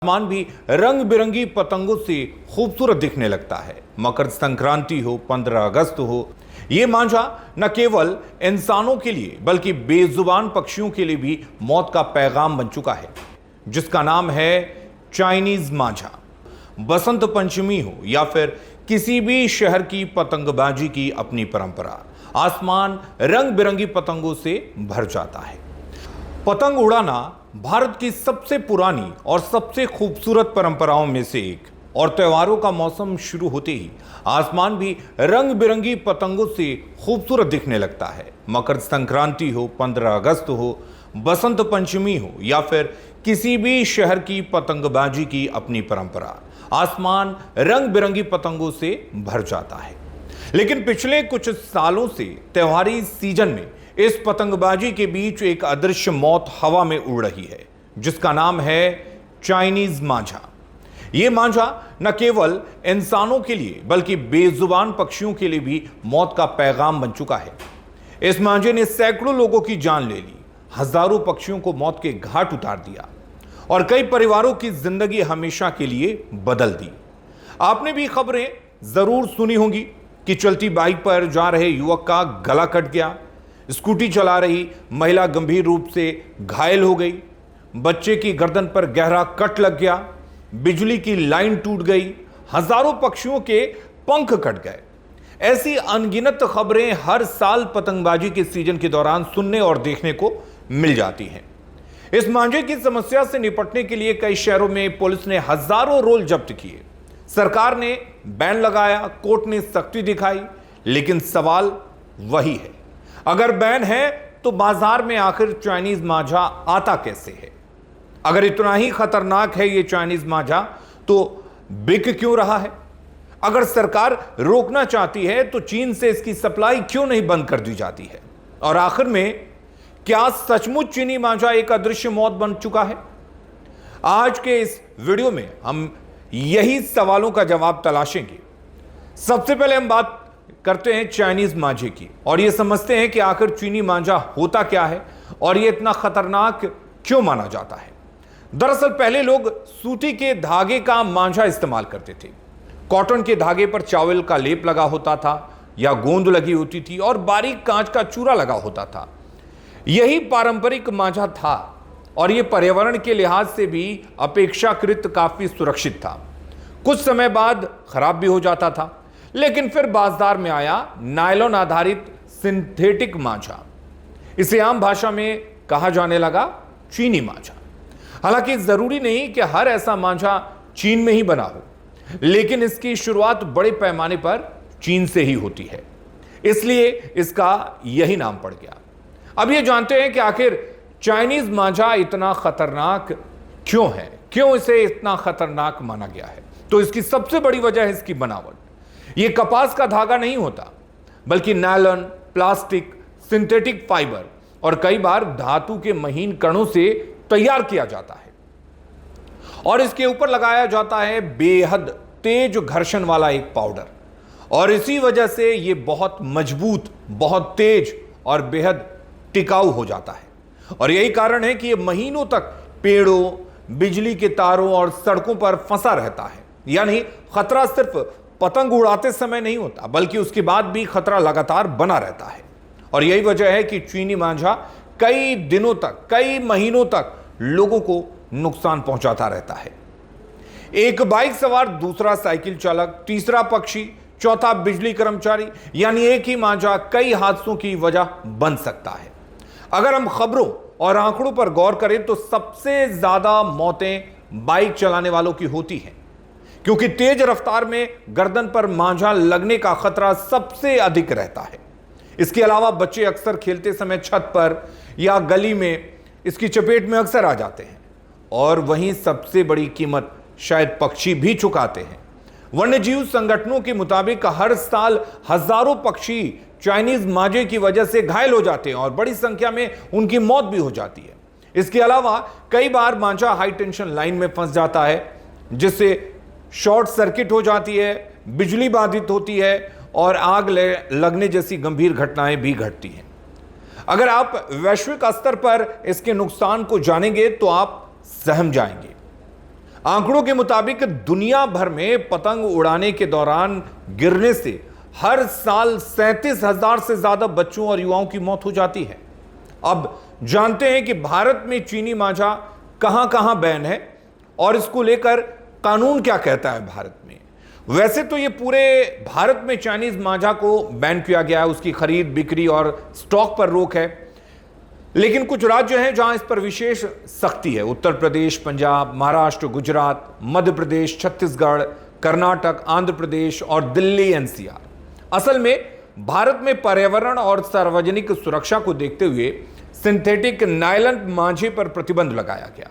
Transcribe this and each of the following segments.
आसमान भी रंग बिरंगी पतंगों से खूबसूरत दिखने लगता है। मकर संक्रांति हो, 15 अगस्त हो, ये मांझा न केवल इंसानों के लिए बल्कि बेजुबान पक्षियों के लिए भी मौत का पैगाम बन चुका है, जिसका नाम है चाइनीज मांझा। बसंत पंचमी हो या फिर किसी भी शहर की पतंगबाजी की अपनी परंपरा, आसमान रंग बिरंगी पतंगों से भर जाता है। पतंग उड़ाना भारत की सबसे पुरानी और सबसे खूबसूरत परंपराओं में से एक, और त्योहारों का मौसम शुरू होते ही आसमान भी रंग बिरंगी पतंगों से खूबसूरत दिखने लगता है। मकर संक्रांति हो, 15 अगस्त हो, बसंत पंचमी हो या फिर किसी भी शहर की पतंगबाजी की अपनी परंपरा, आसमान रंग बिरंगी पतंगों से भर जाता है। लेकिन पिछले कुछ सालों से त्योहारी सीजन में इस पतंगबाजी के बीच एक अदृश्य मौत हवा में उड़ रही है, जिसका नाम है चाइनीज मांझा। यह मांझा न केवल इंसानों के लिए बल्कि बेजुबान पक्षियों के लिए भी मौत का पैगाम बन चुका है। इस मांझे ने सैकड़ों लोगों की जान ले ली, हजारों पक्षियों को मौत के घाट उतार दिया और कई परिवारों की जिंदगी हमेशा के लिए बदल दी। आपने भी खबरें जरूर सुनी होंगी कि चलती बाइक पर जा रहे युवक का गला कट गया, स्कूटी चला रही महिला गंभीर रूप से घायल हो गई, बच्चे की गर्दन पर गहरा कट लग गया, बिजली की लाइन टूट गई, हजारों पक्षियों के पंख कट गए। ऐसी अनगिनत खबरें हर साल पतंगबाजी के सीजन के दौरान सुनने और देखने को मिल जाती हैं। इस मांझे की समस्या से निपटने के लिए कई शहरों में पुलिस ने हजारों रोल जब्त किए, सरकार ने बैन लगाया, कोर्ट ने सख्ती दिखाई, लेकिन सवाल वही है, अगर बैन है तो बाजार में आखिर चाइनीज मांझा आता कैसे है? अगर इतना ही खतरनाक है ये चाइनीज मांझा तो बिक क्यों रहा है? अगर सरकार रोकना चाहती है तो चीन से इसकी सप्लाई क्यों नहीं बंद कर दी जाती है? और आखिर में क्या सचमुच चीनी मांझा एक अदृश्य मौत बन चुका है? आज के इस वीडियो में हम यही सवालों का जवाब तलाशेंगे। सबसे पहले हम बात करते हैं चाइनीज मांझे की और यह समझते हैं कि आखिर चीनी मांझा होता क्या है और यह इतना खतरनाक क्यों माना जाता है। दरअसल पहले लोग सूती के धागे का मांझा इस्तेमाल करते थे। कॉटन के धागे पर चावल का लेप लगा होता था या गोंद लगी होती थी और बारीक कांच का चूरा लगा होता था। यही पारंपरिक मांझा था और यह पर्यावरण के लिहाज से भी अपेक्षाकृत काफी सुरक्षित था। कुछ समय बाद खराब भी हो जाता था, लेकिन फिर बाजार में आया नायलॉन आधारित सिंथेटिक मांझा। इसे आम भाषा में कहा जाने लगा चीनी मांझा। हालांकि जरूरी नहीं कि हर ऐसा मांझा चीन में ही बना हो, लेकिन इसकी शुरुआत बड़े पैमाने पर चीन से ही होती है, इसलिए इसका यही नाम पड़ गया। अब यह जानते हैं कि आखिर चाइनीज मांझा इतना खतरनाक क्यों है, क्यों इसे इतना खतरनाक माना गया है। तो इसकी सबसे बड़ी वजह है इसकी बनावट। यह कपास का धागा नहीं होता, बल्कि नायलॉन, प्लास्टिक, सिंथेटिक फाइबर और कई बार धातु के महीन कणों से तैयार किया जाता है और इसके ऊपर लगाया जाता है बेहद तेज घर्षण वाला एक पाउडर, और इसी वजह से यह बहुत मजबूत, बहुत तेज और बेहद टिकाऊ हो जाता है। और यही कारण है कि यह महीनों तक पेड़ों, बिजली के तारों और सड़कों पर फंसा रहता है। यानी खतरा सिर्फ पतंग उड़ाते समय नहीं होता, बल्कि उसके बाद भी खतरा लगातार बना रहता है। और यही वजह है कि चीनी मांझा कई दिनों तक, कई महीनों तक लोगों को नुकसान पहुंचाता रहता है। एक बाइक सवार, दूसरा साइकिल चालक, तीसरा पक्षी, चौथा बिजली कर्मचारी, यानी एक ही मांझा कई हादसों की वजह बन सकता है। अगर हम खबरों और आंकड़ों पर गौर करें तो सबसे ज्यादा मौतें बाइक चलाने वालों की होती हैं, क्योंकि तेज रफ्तार में गर्दन पर मांझा लगने का खतरा सबसे अधिक रहता है। इसके अलावा बच्चे अक्सर खेलते समय छत पर या गली में इसकी चपेट में अक्सर आ जाते हैं, और वहीं सबसे बड़ी कीमत शायद पक्षी भी चुकाते हैं। वन्यजीव संगठनों के मुताबिक हर साल हजारों पक्षी चाइनीज मांझे की वजह से घायल हो जाते हैं और बड़ी संख्या में उनकी मौत भी हो जाती है। इसके अलावा कई बार मांझा हाई टेंशन लाइन में फंस जाता है, जिससे शॉर्ट सर्किट हो जाती है, बिजली बाधित होती है और आग लगने जैसी गंभीर घटनाएं भी घटती हैं। अगर आप वैश्विक स्तर पर इसके नुकसान को जानेंगे तो आप सहम जाएंगे। आंकड़ों के मुताबिक दुनिया भर में पतंग उड़ाने के दौरान गिरने से हर साल 37,000 से ज्यादा बच्चों और युवाओं की मौत हो जाती है। अब जानते हैं कि भारत में चीनी मांझा कहां कहां बैन है और इसको लेकर कानून क्या कहता है भारत में। वैसे तो ये पूरे भारत में चाइनीज मांझा को बैन किया गया है, उसकी खरीद बिक्री और स्टॉक पर रोक है, लेकिन कुछ राज्य हैं जहां इस पर विशेष सख्ती है। उत्तर प्रदेश, पंजाब, महाराष्ट्र, गुजरात, मध्य प्रदेश, छत्तीसगढ़, कर्नाटक, आंध्र प्रदेश और दिल्ली एनसीआर। असल में भारत में पर्यावरण और सार्वजनिक सुरक्षा को देखते हुए सिंथेटिक नायलॉन मांझे पर प्रतिबंध लगाया गया।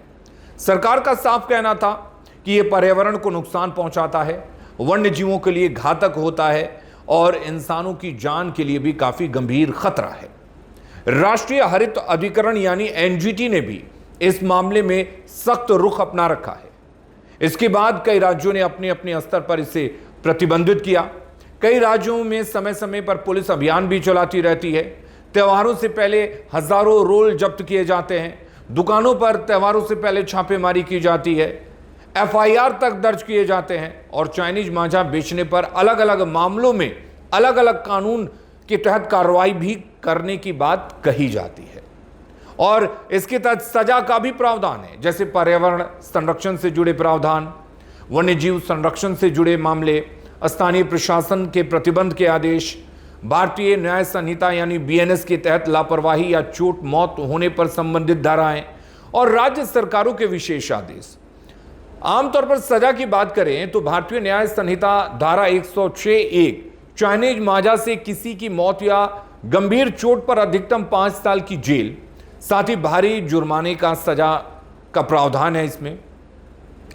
सरकार का साफ कहना था कि यह पर्यावरण को नुकसान पहुंचाता है, वन्य जीवों के लिए घातक होता है और इंसानों की जान के लिए भी काफी गंभीर खतरा है। राष्ट्रीय हरित अधिकरण यानी एनजीटी ने भी इस मामले में सख्त रुख अपना रखा है। इसके बाद कई राज्यों ने अपने अपने स्तर पर इसे प्रतिबंधित किया। कई राज्यों में समय समय पर पुलिस अभियान भी चलाती रहती है। त्योहारों से पहले हजारों रोल जब्त किए जाते हैं। दुकानों पर त्योहारों से पहले छापेमारी की जाती है। एफआईआर तक दर्ज किए जाते हैं और चाइनीज मांझा बेचने पर अलग अलग मामलों में अलग अलग कानून के तहत कार्रवाई भी करने की बात कही जाती है और इसके तहत सजा का भी प्रावधान है, जैसे पर्यावरण संरक्षण से जुड़े प्रावधान, वन्यजीव संरक्षण से जुड़े मामले, स्थानीय प्रशासन के प्रतिबंध के आदेश, भारतीय न्याय संहिता यानी बीएनएस के तहत लापरवाही या चोट मौत होने पर संबंधित धाराएं और राज्य सरकारों के विशेष आदेश। आमतौर पर सजा की बात करें तो भारतीय न्याय संहिता धारा 106(1) चाइनीज मांझा से किसी की मौत या गंभीर चोट पर अधिकतम 5 साल की जेल, साथ ही भारी जुर्माने का सजा का प्रावधान है इसमें।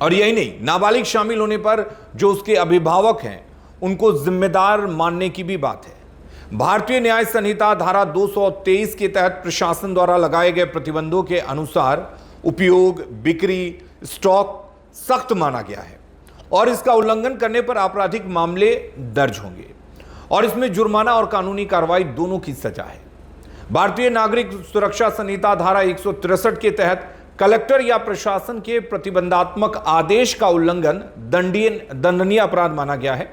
और यही नहीं, नाबालिग शामिल होने पर जो उसके अभिभावक हैं उनको जिम्मेदार मानने की भी बात है। भारतीय न्याय संहिता धारा 223 के तहत प्रशासन द्वारा लगाए गए प्रतिबंधों के अनुसार उपयोग, बिक्री, स्टॉक सख्त माना गया है और इसका उल्लंघन करने पर आपराधिक मामले दर्ज होंगे और इसमें जुर्माना और कानूनी कार्रवाई दोनों की सजा है। भारतीय नागरिक सुरक्षा संहिता धारा 163 के तहत कलेक्टर या प्रशासन के प्रतिबंधात्मक आदेश का उल्लंघन दंडनीय अपराध माना गया है,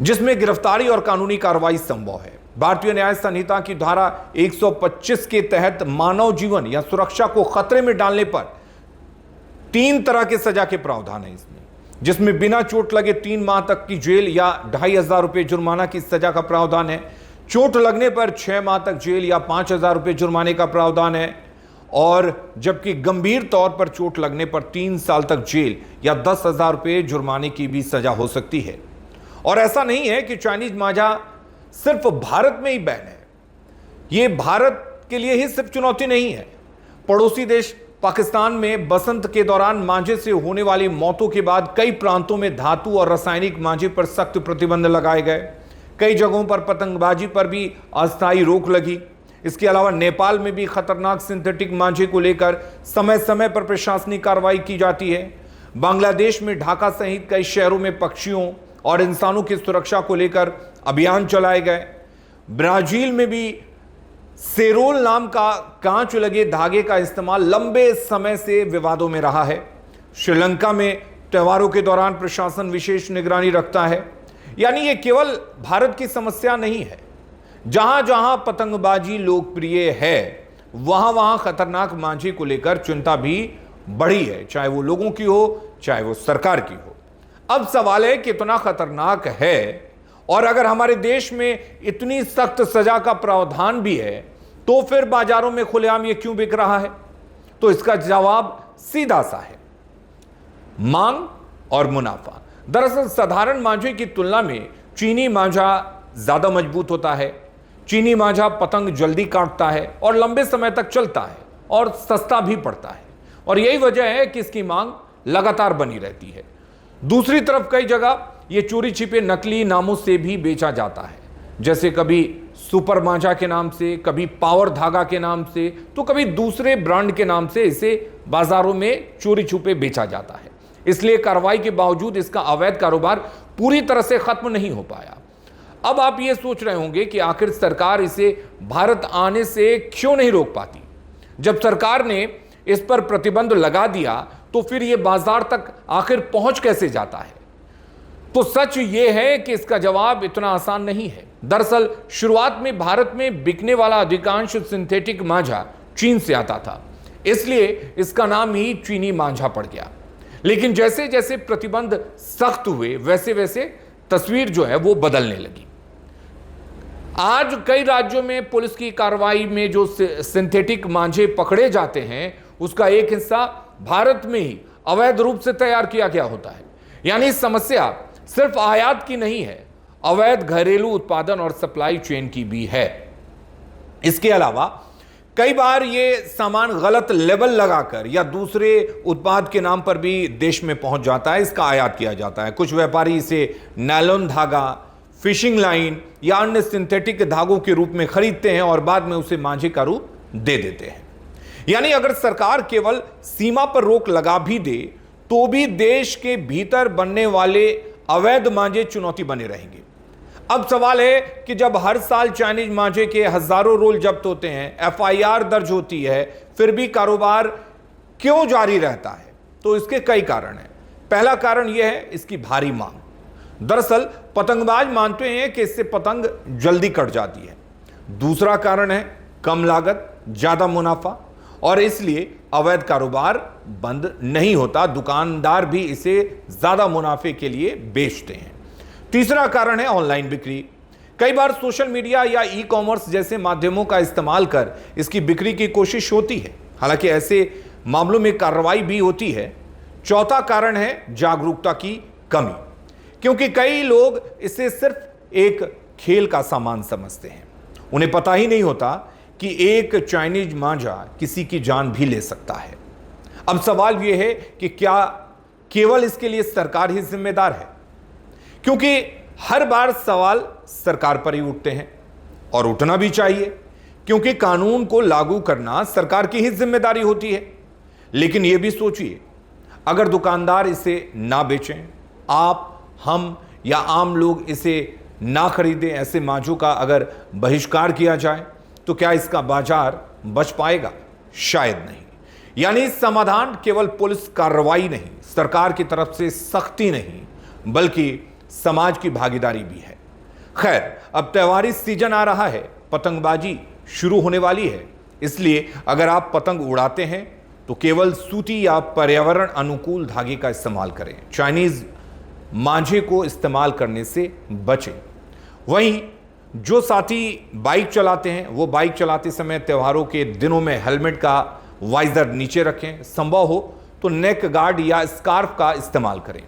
जिसमें गिरफ्तारी और कानूनी कार्रवाई संभव है। भारतीय न्याय संहिता की धारा 125 के तहत मानव जीवन या सुरक्षा को खतरे में डालने पर 3 तरह के सजा के प्रावधान है इसमें, जिसमें बिना चोट लगे 3 माह तक की जेल या 2,500 रुपये जुर्माना की सजा का प्रावधान है। चोट लगने पर 6 माह तक जेल या 5,000 रुपये जुर्माने का प्रावधान है और जबकि गंभीर तौर पर चोट लगने पर 3 साल तक जेल या 10,000 रुपये जुर्माने की भी सजा हो सकती है। और ऐसा नहीं है कि चाइनीज मांझा सिर्फ भारत में ही बैन है। यह भारत के लिए ही सिर्फ चुनौती नहीं है। पड़ोसी देश पाकिस्तान में बसंत के दौरान मांझे से होने वाली मौतों के बाद कई प्रांतों में धातु और रासायनिक मांझे पर सख्त प्रतिबंध लगाए गए। कई जगहों पर पतंगबाजी पर भी अस्थायी रोक लगी। इसके अलावा नेपाल में भी खतरनाक सिंथेटिक मांझे को लेकर समय समय पर प्रशासनिक कार्रवाई की जाती है। बांग्लादेश में ढाका सहित कई शहरों में पक्षियों और इंसानों की सुरक्षा को लेकर अभियान चलाए गए। ब्राजील में भी सेरोल नाम का कांच लगे धागे का इस्तेमाल लंबे समय से विवादों में रहा है। श्रीलंका में त्योहारों के दौरान प्रशासन विशेष निगरानी रखता है। यानी ये केवल भारत की समस्या नहीं है। जहां जहां पतंगबाजी लोकप्रिय है वहां वहां खतरनाक मांझे को लेकर चिंता भी बढ़ी है, चाहे वो लोगों की हो चाहे वो सरकार की हो। अब सवाल है कितना खतरनाक है, और अगर हमारे देश में इतनी सख्त सजा का प्रावधान भी है तो फिर बाजारों में खुलेआम ये क्यों बिक रहा है? तो इसका जवाब सीधा सा है, मांग और मुनाफा। दरअसल साधारण मांझे की तुलना में चीनी मांझा ज्यादा मजबूत होता है। चीनी मांझा पतंग जल्दी काटता है और लंबे समय तक चलता है और सस्ता भी पड़ता है, और यही वजह है कि इसकी मांग लगातार बनी रहती है। दूसरी तरफ कई जगह ये चोरी छिपे नकली नामों से भी बेचा जाता है, जैसे कभी सुपर मांझा के नाम से, कभी पावर धागा के नाम से, तो कभी दूसरे ब्रांड के नाम से इसे बाजारों में चोरी छुपे बेचा जाता है। इसलिए कार्रवाई के बावजूद इसका अवैध कारोबार पूरी तरह से खत्म नहीं हो पाया। अब आप ये सोच रहे होंगे कि आखिर सरकार इसे भारत आने से क्यों नहीं रोक पाती। जब सरकार ने इस पर प्रतिबंध लगा दिया तो फिर यह बाजार तक आखिर पहुंच कैसे जाता है? तो सच यह है कि इसका जवाब इतना आसान नहीं है। दरअसल शुरुआत में भारत में बिकने वाला अधिकांश सिंथेटिक मांझा चीन से आता था, इसलिए इसका नाम ही चीनी मांझा पड़ गया। लेकिन जैसे जैसे प्रतिबंध सख्त हुए वैसे वैसे तस्वीर जो है वो बदलने लगी। आज कई राज्यों में पुलिस की कार्रवाई में जो सिंथेटिक मांझे पकड़े जाते हैं उसका एक हिस्सा भारत में ही अवैध रूप से तैयार किया गया होता है। यानी समस्या सिर्फ आयात की नहीं है, अवैध घरेलू उत्पादन और सप्लाई चेन की भी है। इसके अलावा कई बार ये सामान गलत लेबल लगाकर या दूसरे उत्पाद के नाम पर भी देश में पहुंच जाता है, इसका आयात किया जाता है। कुछ व्यापारी इसे नायलॉन धागा, फिशिंग लाइन या अन्य सिंथेटिक धागों के रूप में खरीदते हैं और बाद में उसे मांझे का रूप दे देते हैं। यानी अगर सरकार केवल सीमा पर रोक लगा भी दे तो भी देश के भीतर बनने वाले अवैध मांझे चुनौती बने रहेंगे। अब सवाल है कि जब हर साल चाइनीज मांझे के हजारों रोल जब्त होते हैं, एफआईआर दर्ज होती है, फिर भी कारोबार क्यों जारी रहता है? तो इसके कई कारण हैं। पहला कारण यह है इसकी भारी मांग। दरअसल पतंगबाज मानते हैं कि इससे पतंग जल्दी कट जाती है। दूसरा कारण है कम लागत, ज्यादा मुनाफा, और इसलिए अवैध कारोबार बंद नहीं होता, दुकानदार भी इसे ज्यादा मुनाफे के लिए बेचते हैं। तीसरा कारण है ऑनलाइन बिक्री। कई बार सोशल मीडिया या ई कॉमर्स जैसे माध्यमों का इस्तेमाल कर इसकी बिक्री की कोशिश होती है, हालांकि ऐसे मामलों में कार्रवाई भी होती है। चौथा कारण है जागरूकता की कमी, क्योंकि कई लोग इसे सिर्फ एक खेल का सामान समझते हैं। उन्हें पता ही नहीं होता कि एक चाइनीज मांझा किसी की जान भी ले सकता है। अब सवाल यह है कि क्या केवल इसके लिए सरकार ही जिम्मेदार है? क्योंकि हर बार सवाल सरकार पर ही उठते हैं, और उठना भी चाहिए, क्योंकि कानून को लागू करना सरकार की ही जिम्मेदारी होती है। लेकिन यह भी सोचिए, अगर दुकानदार इसे ना बेचें, आप, हम या आम लोग इसे ना खरीदें, ऐसे मांझों का अगर बहिष्कार किया जाए तो क्या इसका बाजार बच पाएगा? शायद नहीं। यानी समाधान केवल पुलिस कार्रवाई नहीं, सरकार की तरफ से सख्ती नहीं, बल्कि समाज की भागीदारी भी है। खैर, अब त्योहारी सीजन आ रहा है, पतंगबाजी शुरू होने वाली है, इसलिए अगर आप पतंग उड़ाते हैं तो केवल सूती या पर्यावरण अनुकूल धागे का इस्तेमाल करें। चाइनीज मांझे को इस्तेमाल करने से बचें। वहीं जो साथी बाइक चलाते हैं वो बाइक चलाते समय त्योहारों के दिनों में हेलमेट का वाइजर नीचे रखें। संभव हो तो नेक गार्ड या स्कार्फ का इस्तेमाल करें।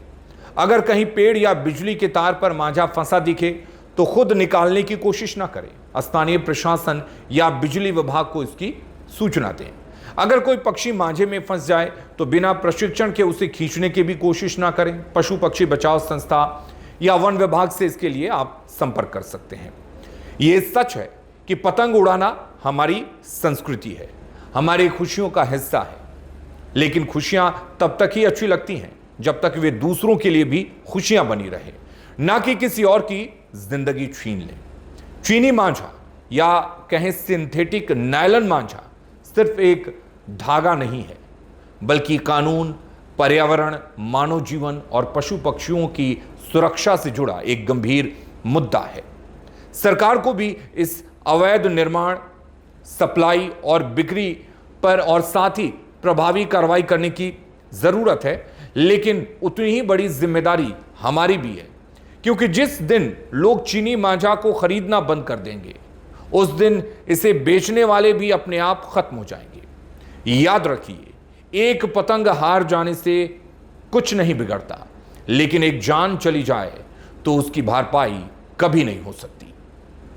अगर कहीं पेड़ या बिजली के तार पर मांझा फंसा दिखे तो खुद निकालने की कोशिश ना करें। स्थानीय प्रशासन या बिजली विभाग को इसकी सूचना दें। अगर कोई पक्षी मांझे में फंस जाए तो बिना प्रशिक्षण के उसे खींचने की भी कोशिश ना करें। पशु पक्षी बचाव संस्था या वन विभाग से इसके लिए आप संपर्क कर सकते हैं। यह सच है कि पतंग उड़ाना हमारी संस्कृति है, हमारी खुशियों का हिस्सा है, लेकिन खुशियां तब तक ही अच्छी लगती हैं जब तक वे दूसरों के लिए भी खुशियां बनी रहे, ना कि किसी और की जिंदगी छीन ले। चीनी मांझा या कहें सिंथेटिक नायलॉन मांझा सिर्फ एक धागा नहीं है, बल्कि कानून, पर्यावरण, मानव जीवन और पशु पक्षियों की सुरक्षा से जुड़ा एक गंभीर मुद्दा है। सरकार को भी इस अवैध निर्माण, सप्लाई और बिक्री पर और साथ ही प्रभावी कार्रवाई करने की जरूरत है, लेकिन उतनी ही बड़ी जिम्मेदारी हमारी भी है, क्योंकि जिस दिन लोग चीनी मांझा को खरीदना बंद कर देंगे उस दिन इसे बेचने वाले भी अपने आप खत्म हो जाएंगे। याद रखिए, एक पतंग हार जाने से कुछ नहीं बिगड़ता, लेकिन एक जान चली जाए तो उसकी भरपाई कभी नहीं हो सकती।